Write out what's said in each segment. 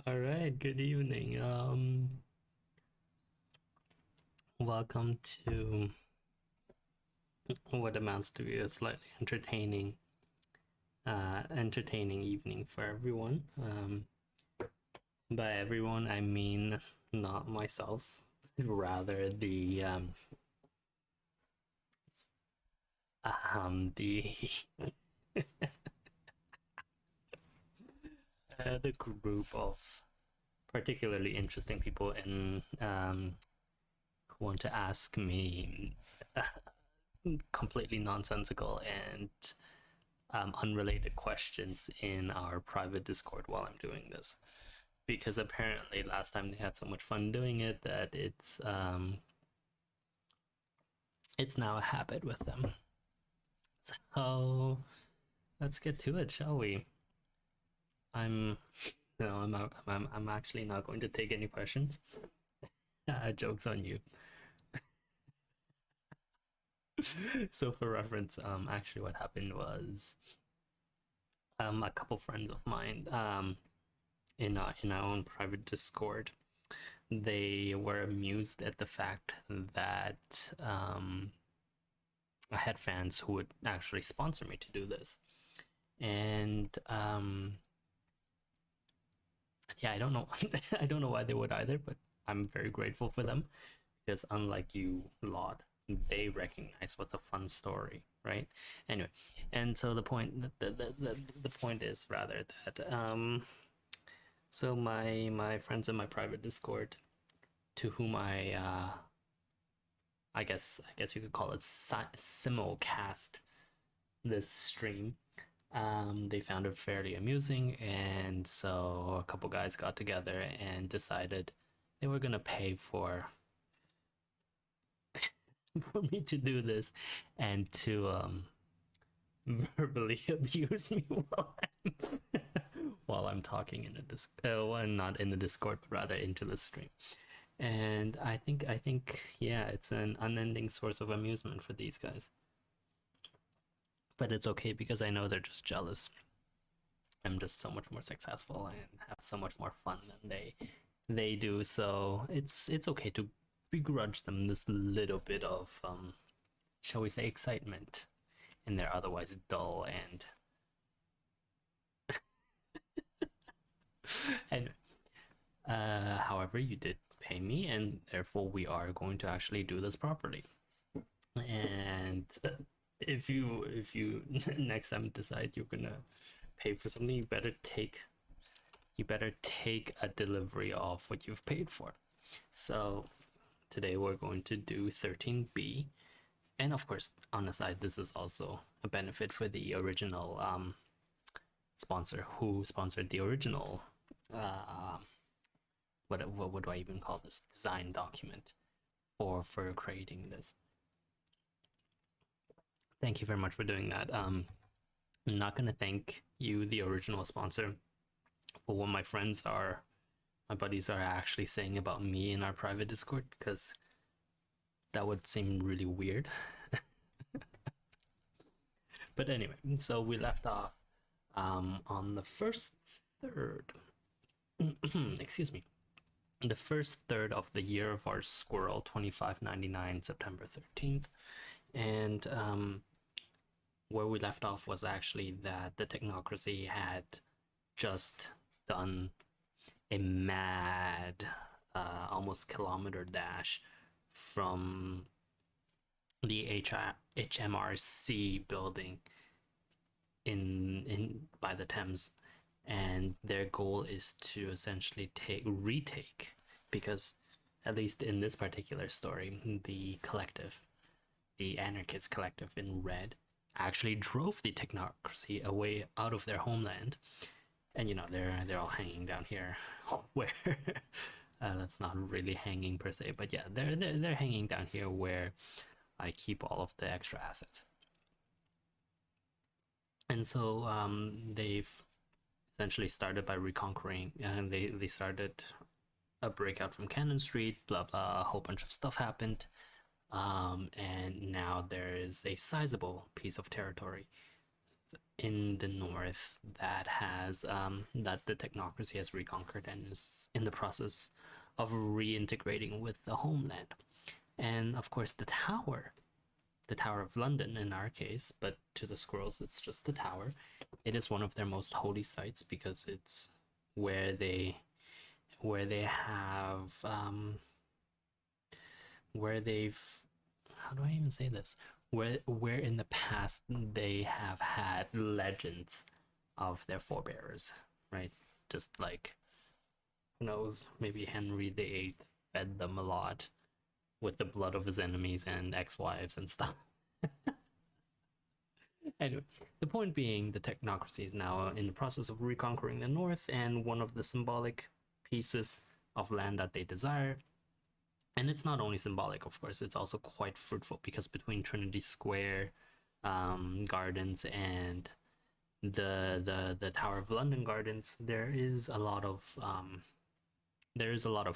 All right, good evening. Welcome to what amounts to be a slightly entertaining evening for everyone. By everyone, I mean not myself, rather the the group of particularly interesting people in who want to ask me completely nonsensical and unrelated questions in our private Discord while I'm doing this. Because apparently last time they had so much fun doing it that it's now a habit with them. So let's get to it, shall we? I'm no, I'm actually not going to take any questions. Jokes on you. So for reference, actually what happened was a couple friends of mine in our own private Discord, they were amused at the fact that I had fans who would actually sponsor me to do this. And yeah, I don't know. I don't know why they would either, but I'm very grateful for them because unlike you lot, they recognize what's a fun story, right? Anyway, and so the point is rather that so my friends in my private Discord, to whom I guess you could call it simulcast this stream. They found it fairly amusing, and so a couple guys got together and decided they were gonna pay for for me to do this and to verbally abuse me while I'm talking in the well, not in the Discord, but rather into the stream. And I think yeah, it's an unending source of amusement for these guys. But it's okay because I know they're just jealous. I'm just so much more successful and have so much more fun than they do. So it's okay to begrudge them this little bit of shall we say excitement in their otherwise dull and however you did pay me, and therefore we are going to actually do this properly. And if you next time decide you're gonna pay for something, you better take a delivery of what you've paid for. So today we're going to do 13B, and of course on the side this is also a benefit for the original sponsor who sponsored the original what do I even call this design document for creating this. Thank you very much for doing that. I'm not gonna thank you, the original sponsor, for what my buddies are actually saying about me in our private Discord, because that would seem really weird. But anyway, so we left off on the first third. Excuse me. The first third of the year of our Squirrel 2599, September 13th. And where we left off was actually that the Technocracy had just done a mad, almost kilometer dash from the HMRC building in by the Thames, and their goal is to essentially retake, because at least in this particular story, the anarchist collective in red, actually drove the Technocracy away out of their homeland. And they're all hanging down here, where that's not really hanging per se, but yeah, they're hanging down here where I keep all of the extra assets. And so they've essentially started by reconquering, and they started a breakout from Cannon Street, blah blah, a whole bunch of stuff happened, and now there is a sizable piece of territory in the north that has that the technocracy has reconquered and is in the process of reintegrating with the homeland. And of course, the Tower of London in our case, but to the Squirrels, it's just the tower. It is one of their most holy sites because it's where they have where they've how do I even say this? Where in the past they have had legends of their forebears, right? Just like who knows, maybe Henry VIII fed them a lot with the blood of his enemies and ex-wives and stuff. Anyway, the point being, the technocracy is now in the process of reconquering the north, and one of the symbolic pieces of land that they desire. And it's not only symbolic, of course, it's also quite fruitful because between Trinity Square Gardens and the Tower of London Gardens, there is a lot of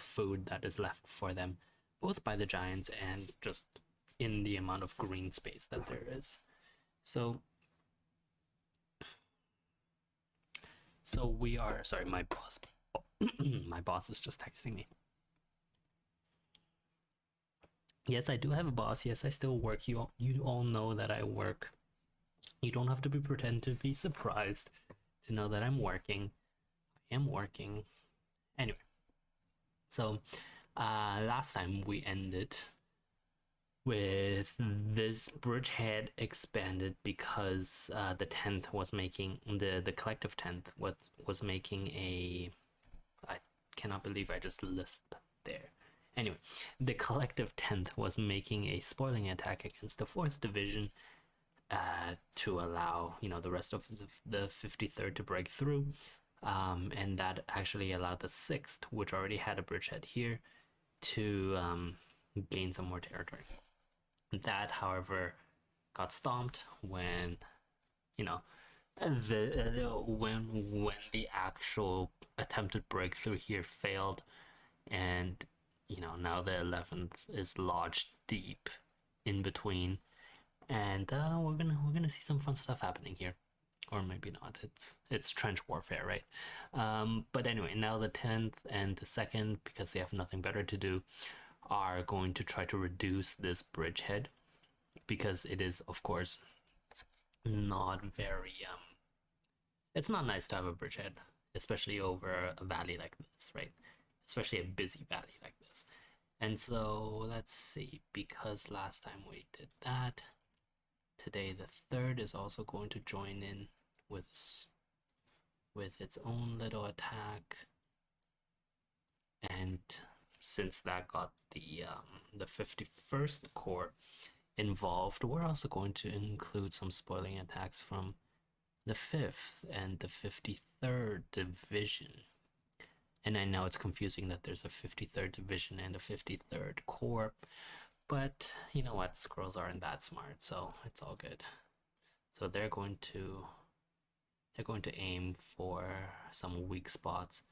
food that is left for them, both by the giants and just in the amount of green space that there is. So we are sorry, my boss my boss is just texting me. Yes, I do have a boss. Yes, I still work. You all know that I work. You don't have to pretend to be surprised to know that I'm working. I am working. Anyway, so last time we ended with this bridgehead expanded because the 10th was making the collective 10th was making a I cannot believe I just lisped there. Anyway, the collective 10th was making a spoiling attack against the 4th division to allow the rest of the 53rd to break through, and that actually allowed the 6th, which already had a bridgehead here, to gain some more territory. That, however, got stomped when when the actual attempted breakthrough here failed, and now the 11th is lodged deep in between, and we're gonna see some fun stuff happening here, or maybe not. It's trench warfare, right? But anyway, now the 10th and the 2nd, because they have nothing better to do, are going to try to reduce this bridgehead, because it is, of course, not very it's not nice to have a bridgehead, especially over a valley like this, right? Especially a busy valley like this. And so let's see, because last time we did that, today the 3rd is also going to join in with its own little attack. And since that got the 51st Corps involved, we're also going to include some spoiling attacks from the 5th and the 53rd Division. And I know it's confusing that there's a 53rd Division and a 53rd Corps, but you know what? Squirrels aren't that smart, so it's all good. So they're going to aim for some weak spots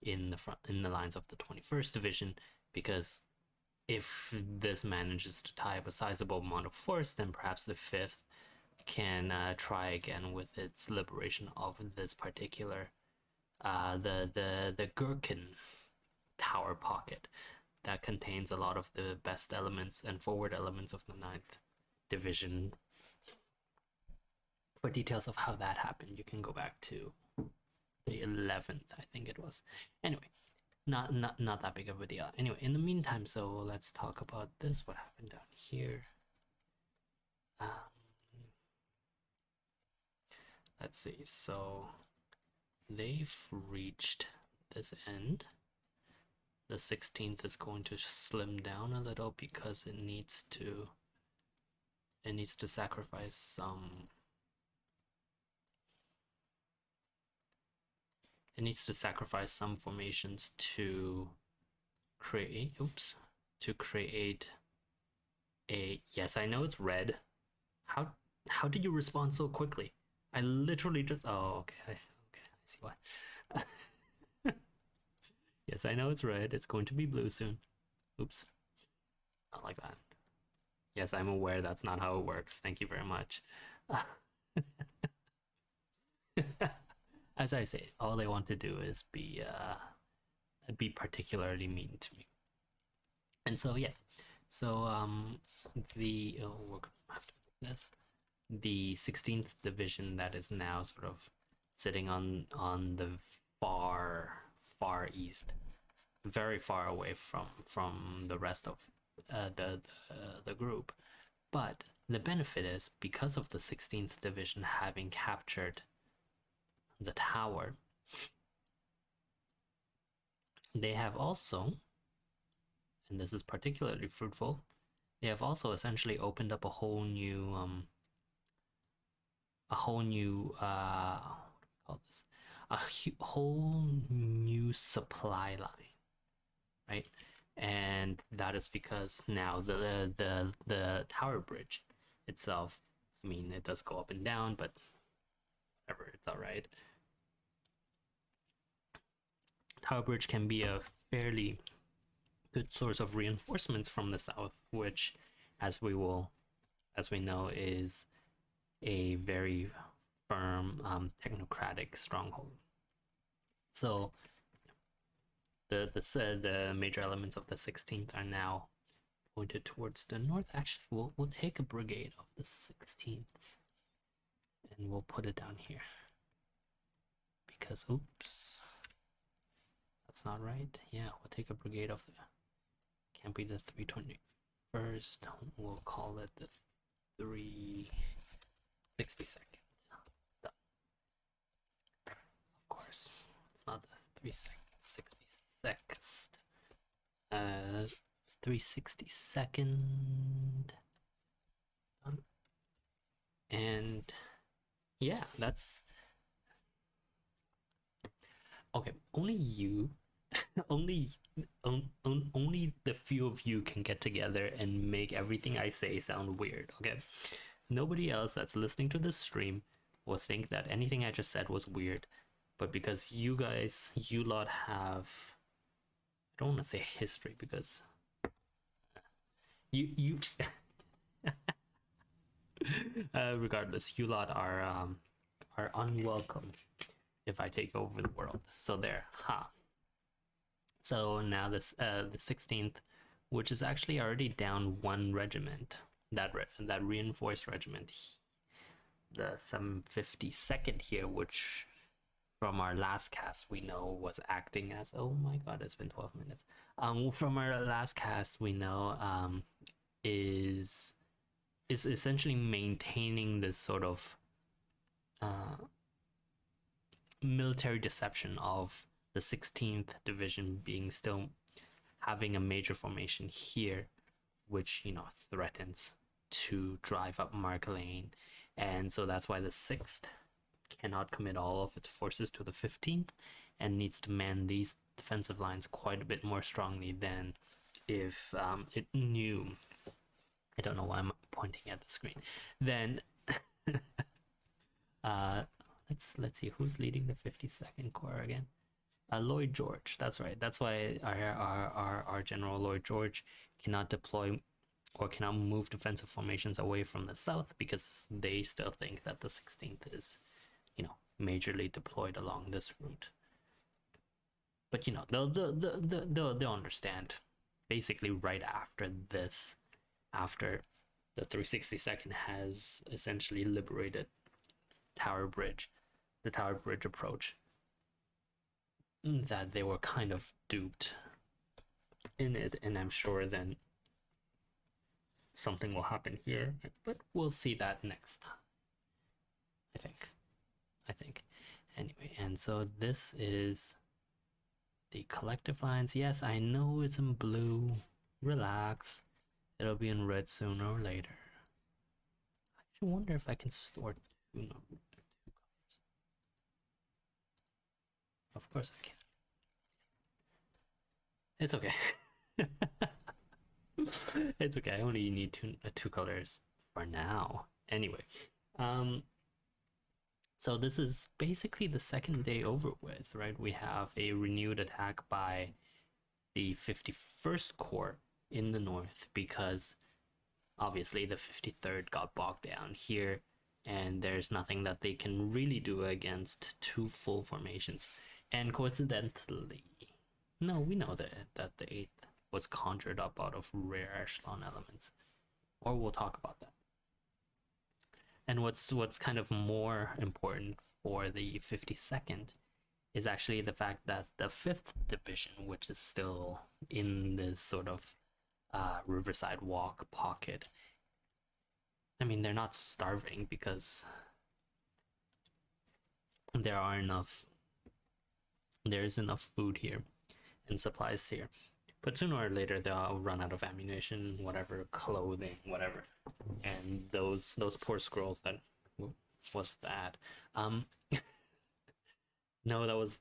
in the lines of the 21st Division, because if this manages to tie up a sizable amount of force, then perhaps the 5th can try again with its liberation of this particular the Gherkin tower pocket that contains a lot of the best elements and forward elements of the 9th Division. For details of how that happened, you can go back to the 11th, I think it was. Anyway, not that big of a deal. Anyway, in the meantime, so let's talk about this. What happened down here? Let's see. So they've reached this end. The 16th is going to slim down a little because it needs to sacrifice some. It needs to sacrifice some formations to create. Oops. To create a. Yes, I know it's red. How did you respond so quickly? I literally just. Oh, okay. I see why. Yes, I know it's red. It's going to be blue soon. Oops. Not like that. Yes, I'm aware that's not how it works. Thank you very much. as I say, all they want to do is be particularly mean to me. And so yeah, so we're gonna have to make this the 16th division that is now sort of sitting on the far east, very far away from the rest of the group. But the benefit is, because of the 16th division having captured the tower, they have also, and this is particularly fruitful, they have also essentially opened up a whole new what do we call this, a whole new supply line, right? And that is because now the tower bridge itself, I mean, it does go up and down, but whatever, it's all right. Tower bridge can be a fairly good source of reinforcements from the south, which, as we know, is a very firm technocratic stronghold. So the major elements of the 16th are now pointed towards the north. Actually, we'll take a brigade of the 16th and we'll put it down here, because oops, that's not right. Yeah, we'll take a brigade of the, can't be the 321st, we'll call it the 362nd. Done. Of course, it's not the 362nd. 362nd. Done. And yeah, that's okay. Only you, only the few of you can get together and make everything I say sound weird. Okay, nobody else that's listening to this stream will think that anything I just said was weird, but because you guys, you lot have, I don't want to say history, because you regardless, you lot are unwelcome if I take over the world. So there, ha. So now this the 16th, which is actually already down one regiment, that reinforced regiment, the 752nd here, which from our last cast we know was acting as, oh my god, it's been 12 minutes. From our last cast we know is essentially maintaining this sort of military deception of the 16th division being still having a major formation here, which, you know, threatens to drive up Mark Lane. And so that's why the 6th cannot commit all of its forces to the 15th and needs to man these defensive lines quite a bit more strongly than if it knew, I don't know why I'm pointing at the screen, then let's see who's leading the 52nd Corps again. Lloyd George, that's right. That's why our General Lloyd George cannot deploy or cannot move defensive formations away from the south, because they still think that the 16th is, you know, majorly deployed along this route. But you know, they'll understand basically right after this, after the 362nd has essentially liberated Tower Bridge, the Tower Bridge approach, that they were kind of duped in it. And I'm sure then something will happen here, but we'll see that next time, I think. Anyway, and so this is the collective lines. Yes, I know it's in blue. Relax. It'll be in red sooner or later. I actually wonder if I can store two colors. Of course I can. It's okay. It's okay. I only need two colors for now. Anyway, so this is basically the second day over with, right? We have a renewed attack by the 51st Corps in the north, because obviously the 53rd got bogged down here, and there's nothing that they can really do against two full formations. And coincidentally, no, we know that the 8th was conjured up out of rare echelon elements, or we'll talk about that. And what's kind of more important for the 52nd is actually the fact that the 5th division, which is still in this sort of Riverside Walk pocket, I mean, they're not starving because there is enough food here and supplies here. But sooner or later they'll run out of ammunition, whatever, clothing, whatever. And those poor squirrels that what's that? No, that was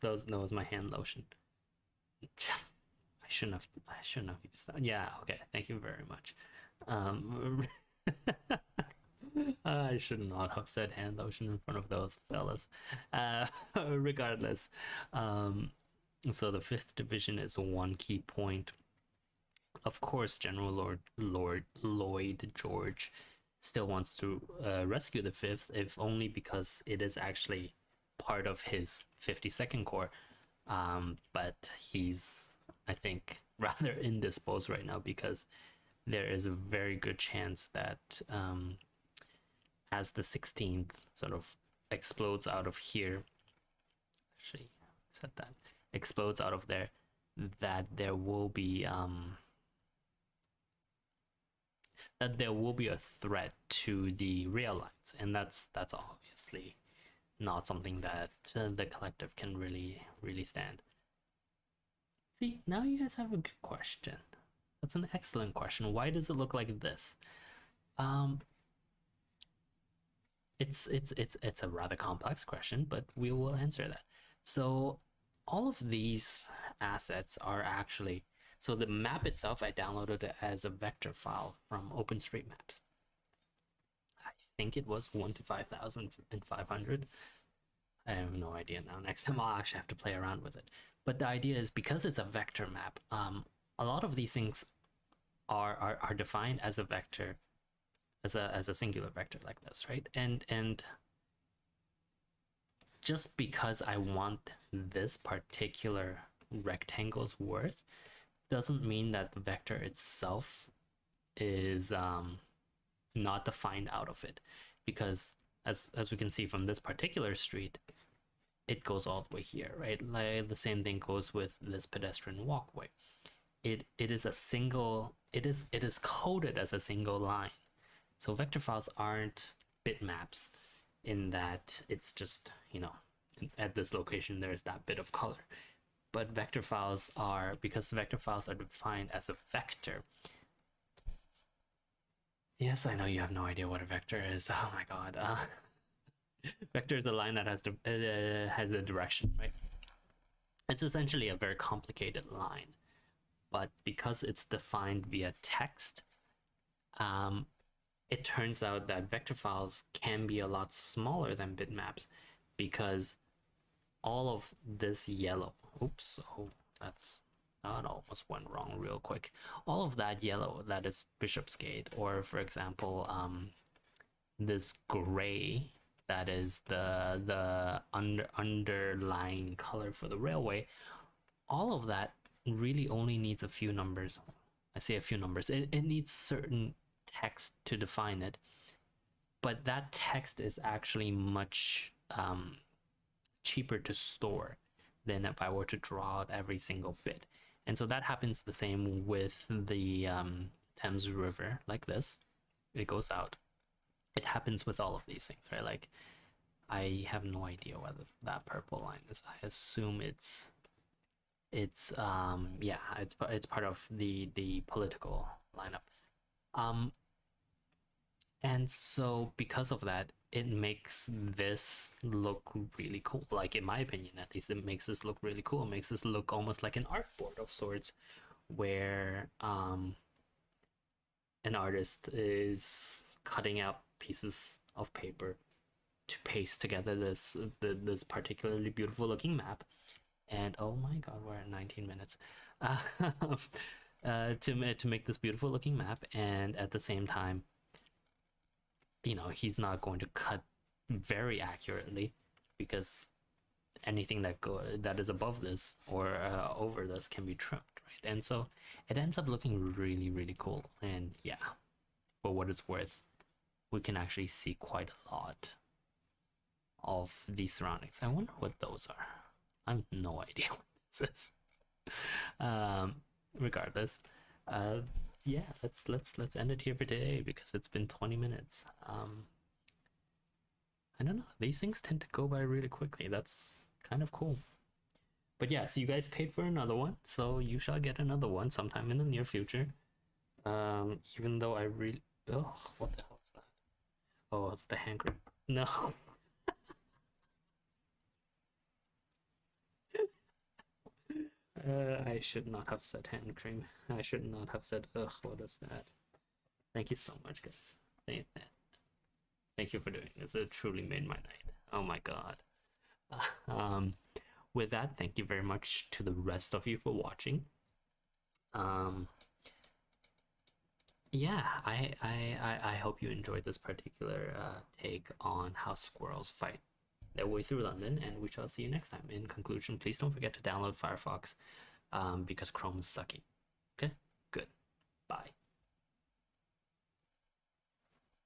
my hand lotion. I shouldn't have used that. Yeah, okay, thank you very much. I should not have said hand lotion in front of those fellas. Regardless, so the 5th division is one key point. Of course, General Lloyd George still wants to rescue the 5th, if only because it is actually part of his 52nd Corps. But he's, I think, rather indisposed right now, because there is a very good chance that as the 16th sort of explodes out of here, actually, I said that, explodes out of there, that there will be a threat to the rail lines, and that's obviously not something that the collective can really stand. See, now you guys have a good question. That's an excellent question. Why does it look like this? It's a rather complex question, but we will answer that. So all of these assets are actually, so the map itself, I downloaded it as a vector file from OpenStreetMaps. I think it was 1 to 5,500. I have no idea now. Next time I'll actually have to play around with it. But the idea is, because it's a vector map, a lot of these things are defined as a vector, as a singular vector like this, right? And just because I want this particular rectangle's worth doesn't mean that the vector itself is not defined out of it, because as we can see from this particular street, it goes all the way here, right? Like the same thing goes with this pedestrian walkway. It is a single, it is coded as a single line. So vector files aren't bitmaps in that it's just, you know, at this location there's that bit of color. But vector files are, because vector files are defined as a vector. Yes, I know you have no idea what a vector is. Oh my god. Vector is a line that has a direction, right? It's essentially a very complicated line, but because it's defined via text, it turns out that vector files can be a lot smaller than bitmaps, because all of this yellow, oops, oh, that almost went wrong real quick. All of that yellow that is Bishopsgate, or for example, this gray that is the underlying color for the railway, all of that really only needs a few numbers. I say a few numbers. It needs certain text to define it, but that text is actually much cheaper to store than if I were to draw out every single bit. And so that happens the same with the Thames River, like this. It goes out. It happens with all of these things, right? Like, I have no idea whether that purple line is. I assume it's yeah, it's part of the political lineup. And so because of that, it makes this look really cool. Like, in my opinion, at least, it makes this look really cool. It makes this look almost like an artboard of sorts, where an artist is cutting out pieces of paper to paste together this particularly beautiful looking map. And oh my god, we're at 19 minutes. To make this beautiful looking map, and at the same time, you know, he's not going to cut very accurately, because anything that is above this or over this can be trimmed, right? And so it ends up looking really, really cool. And yeah, for what it's worth, we can actually see quite a lot of these surroundings. I wonder what those are. I have no idea what this is. um, Regardless, uh, yeah, let's end it here for today because it's been 20 minutes. I don't know. These things tend to go by really quickly. That's kind of cool. But yeah, so you guys paid for another one, so you shall get another one sometime in the near future. Even though I really, oh, what the hell is that? Oh, it's the hand grip. No. I should not have said hand cream. I should not have said, ugh, what is that? Thank you so much, guys. Thank you for doing this. It truly made my night. Oh my god. Um, with that, thank you very much to the rest of you for watching. Um, yeah, I hope you enjoyed this particular take on how squirrels fight their way through London, and we shall see you next time. In conclusion, please don't forget to download Firefox because Chrome is sucky. Okay, good. Bye.